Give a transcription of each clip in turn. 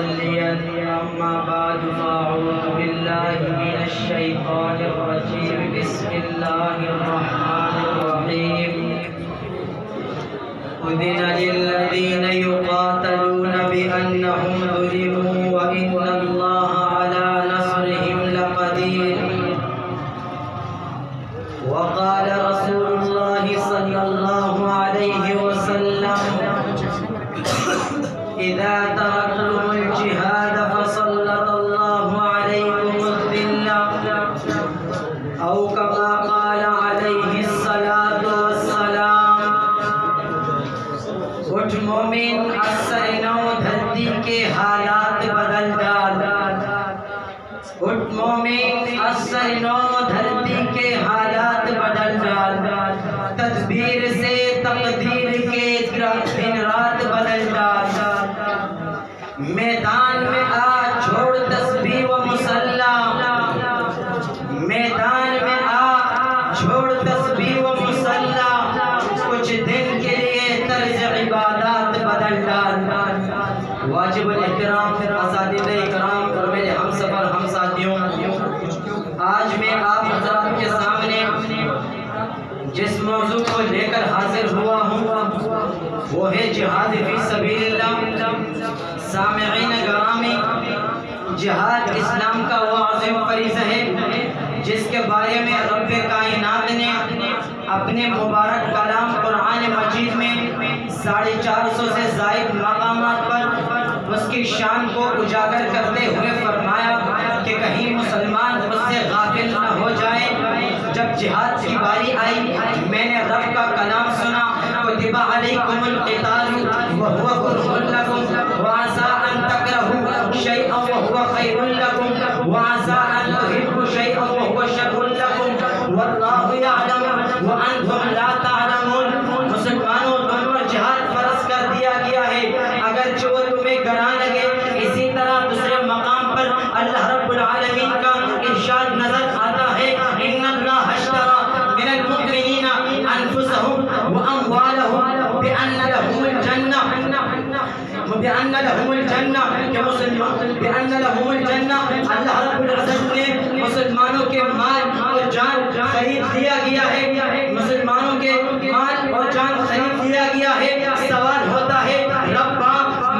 مصليا. أما بعد فأعوذ بالله من الشيطان الرجيم. بسم الله الرحمن الرحيم. أذن للذين يقاتلون بأنهم ظلموا وإن الله على نصرهم لقدير. وقال رسول الله صلى الله عليه وسلم: إذا تركتم الجهاد فسلط الله عليكم الذلة، أو كما قال عليه الصلاة والسلام. اٹھ مومن، اثر نو دھرتی کے حالات بدل ڈال. اٹھ مومن، اثر نو دھرتی کے حالات بدل ڈال. تدبیر سے تقدیر کے دن رات بدل ڈال. میدان میں آ چھوڑ تسبیح و مصلی. میدان میں آ چھوڑ تسبیح و مصلی. کچھ دن کے لیے طرز عبادات بدل ڈال. واجب الاحترام اساتذہ اکرام اور میرے ہم سفر ہم ساتھیوں، آج میں آپ حضرات کے سامنے جس موضوع کو لے کر حاضر ہوا ہوں وہ ہے جہاد فی سبیل اللہ. سامعین گرامی، جہاد اسلام کا وہ عظیم فریضہ ہے جس کے بارے میں رب کائنات نے اپنے مبارک کلام قرآن مجید میں 450 سے زائد مقامات پر اس کی شان کو اجاگر کرتے ہوئے فرمایا کہ کہیں مسلمان اس سے غافل نہ ہو جائے. جب جہاد کی باری آئی میں نے رب کا کلام سنا: کتب علیکم القتال وهو کرہ لکم وعسى ان تکرہوا شیئا وهو خیر لکم وعسى ان تحبوا شیئا وهو شر لکم واللہ یعلم وانتم لا تعلمون. مسلمانوں، تم پر جہاد فرض کر دیا گیا ہے اگرچہ وہ تمہیں گراں لگے. اسی طرح دوسرے مقام پر اللہ رب العالمین کا ارشاد نظر آتا ہے: ان اللہ اشتری من المؤمنین انفسهم واموالهم بان لهم الجنہ اللہ رب العزت نے مسلمانوں کے مال اور جان خرید لیا گیا ہے. مسلمانوں کے مال اور جان خرید لیا گیا ہے. سوال ہوتا ہے رب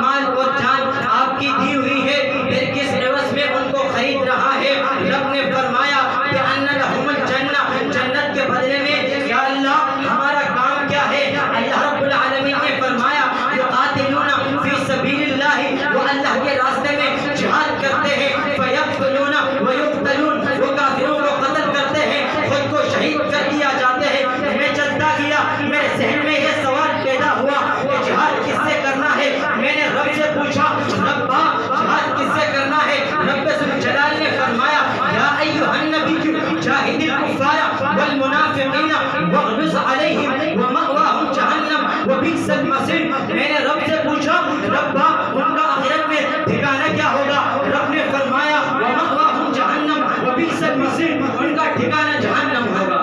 مال اور جان آپ کی دی ہوئی ہے پھر کس عوض میں ان کو خرید رہا ہے؟ رب نے فرمایا بأن لهم الجنہ، جنت کے بدلے میں. یا اللہ ہمارا کام کیا ہے؟ اللہ رب العالمین نے فرمایا یقاتلون فی سبیل اللہ، وہ اللہ کے راستے میں جہاد کرتے ہیں. فیقتلون ویقتلون، وہ کافروں کو قتل کرتے ہیں، خود کو شہید کر دیا جاتے ہیں. میں چلتا گیا، میرے ذہن میں یہ سوال پیدا ہوا کہ جہاد کس سے کرنا ہے؟ میں نے رب سے پوچھا ربا جہاد کس سے کرنا ہے؟ رب ذوالجلال نے فرمایا یا ایھا النبی جاہد الکفار والمنافقین واغلظ علیہم ومأواہم جہنم وبئس المصیر. میں نے رب سے پوچھا ربا ان کا آخرت میں ٹھکانہ کیا ہوگا؟ رب نے فرمایا ومأواہم جہنم وبئس المصیر، ان کا ٹھکانہ جہنم ہوگا.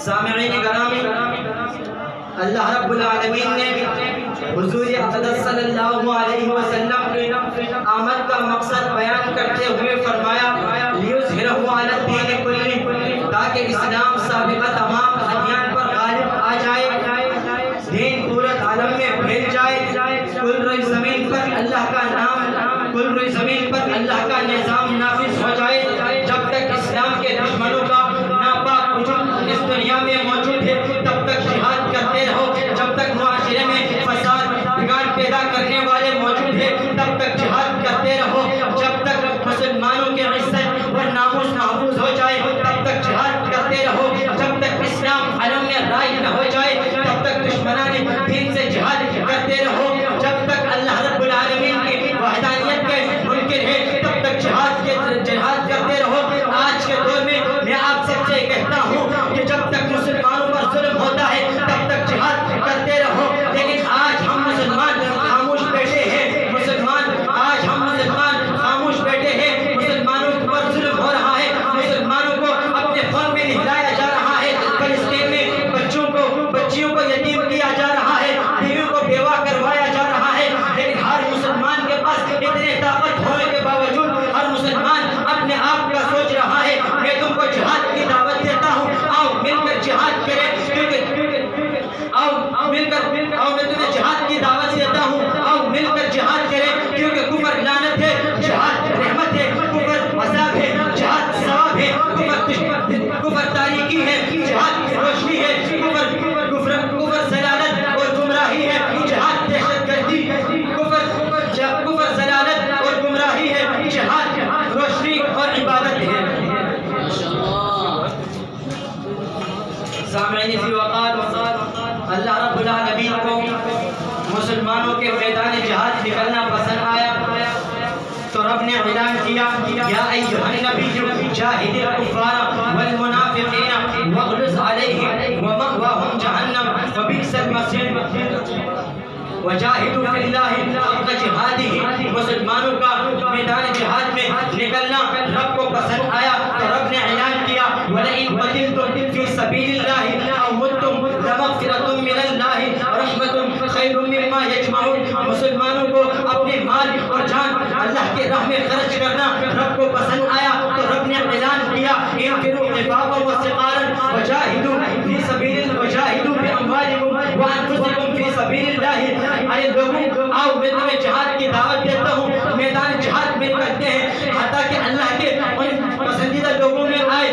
سامعین گرامی، اللہ رب العالمین نے حضور اقدس صلی اللہ علیہ وسلم کی آمد کا مقصد بیان کرتے ہوئے فرمایا لیظہرہ علی الدین کلہ، تاکہ اسلام سابقہ تمام ادیان پر غالب آ جائے، دین پورے عالم میں پھیل جائے، کل روئی زمین پر اللہ کا نام، کل روئی زمین پر اللہ کا نظام نافذ ہو جائے. جب تک اسلام کے دشمنوں کا ناپاک وجود اس دنیا میں موجود ہے تب تک جہاد کرتے رہو. جب تک معاشرے میں فساد بگاڑ پیدا کرنے والے موجود ہیں تب تک جہاد کرتے رہو. جب تک مسلمانوں کے عزت اور ناموس محفوظ ہو جائے تب تک جہاد کرتے رہو. جب تک اسلام عالم میں رائج نہ ہو جائے تب تک دشمنان دین سے جہاد کرتے رہو. جب تک اللہ رب العالمین کی وحدانیت کے منکر ہے تب تک جہاد کہ میدان جہاد نکلنا پسند آیا تو رب نے اعلان کیا یا ایھا النبی جاہد الکفار والمنافقین واغلظ علیہم ومأواہم جہنم وبئس المصیر وجاہدوا فی اللہ حق جہادہ. مسلمانوں کا میدان جہاد میں نکلنا رب کو پسند آیا تو رب نے اعلان کیا وَلَئِن قَتِلْتُمْ فِي سَبِيلِ اللَّهِ أَوْ مُتُّمْ لَمَغْفِرَةٌ مِّنَ اللَّهِ وَرَحْمَةٌ خَيْرٌ مِّمَّا يَجْمَعُونَ. مسلمانوں کو اپنے مال اور جان اللہ کے راہ میں خرچ کرنا رب کو پسند آیا تو رب نے اعلان کیا انفروا خفافا وثقالا وجاہدوا فی سبیل وجاہدوا باموالکم وانفسکم فی سبیل اللہ. ارے لوگوں آؤ میں تمہیں جہاد کی دعوت دیتا ہوں. میدان جہاد میں کرتے ہیں حتیٰ کہ اللہ کے ان پسندیدہ لوگوں میں آئے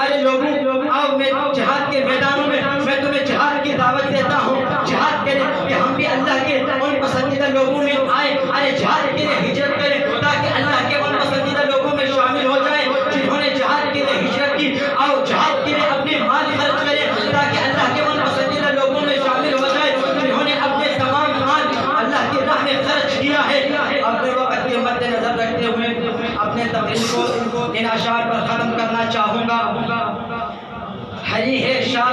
ارے لوگوں آؤ میں جہاد کے میدانوں میں تمہیں جہاد کی دعوت دیتا ہوں. جہاد کریں کہ ہم بھی اللہ کے ان پسندیدہ لوگوں میں آئے. ارے جہاد کے لیے ہجرت کریں تاکہ اللہ کے ان پسندیدہ لوگوں میں شامل ہو جائیں جنہوں نے جہاد کے لیے ہجرت کی. آؤ جہاد کے لیے اپنے مال خرچ کریں تاکہ اللہ کے ان پسندیدہ لوگوں میں شامل ہو جائے جنہوں نے اپنے تمام مال اللہ کی راہ میں خرچ کیا ہے. اپنے وقت کے مد نظر رکھتے ہوئے اپنے تقریر کو ان اشعار پر ختم کرنا چاہوں گا. ہری ہے شاہ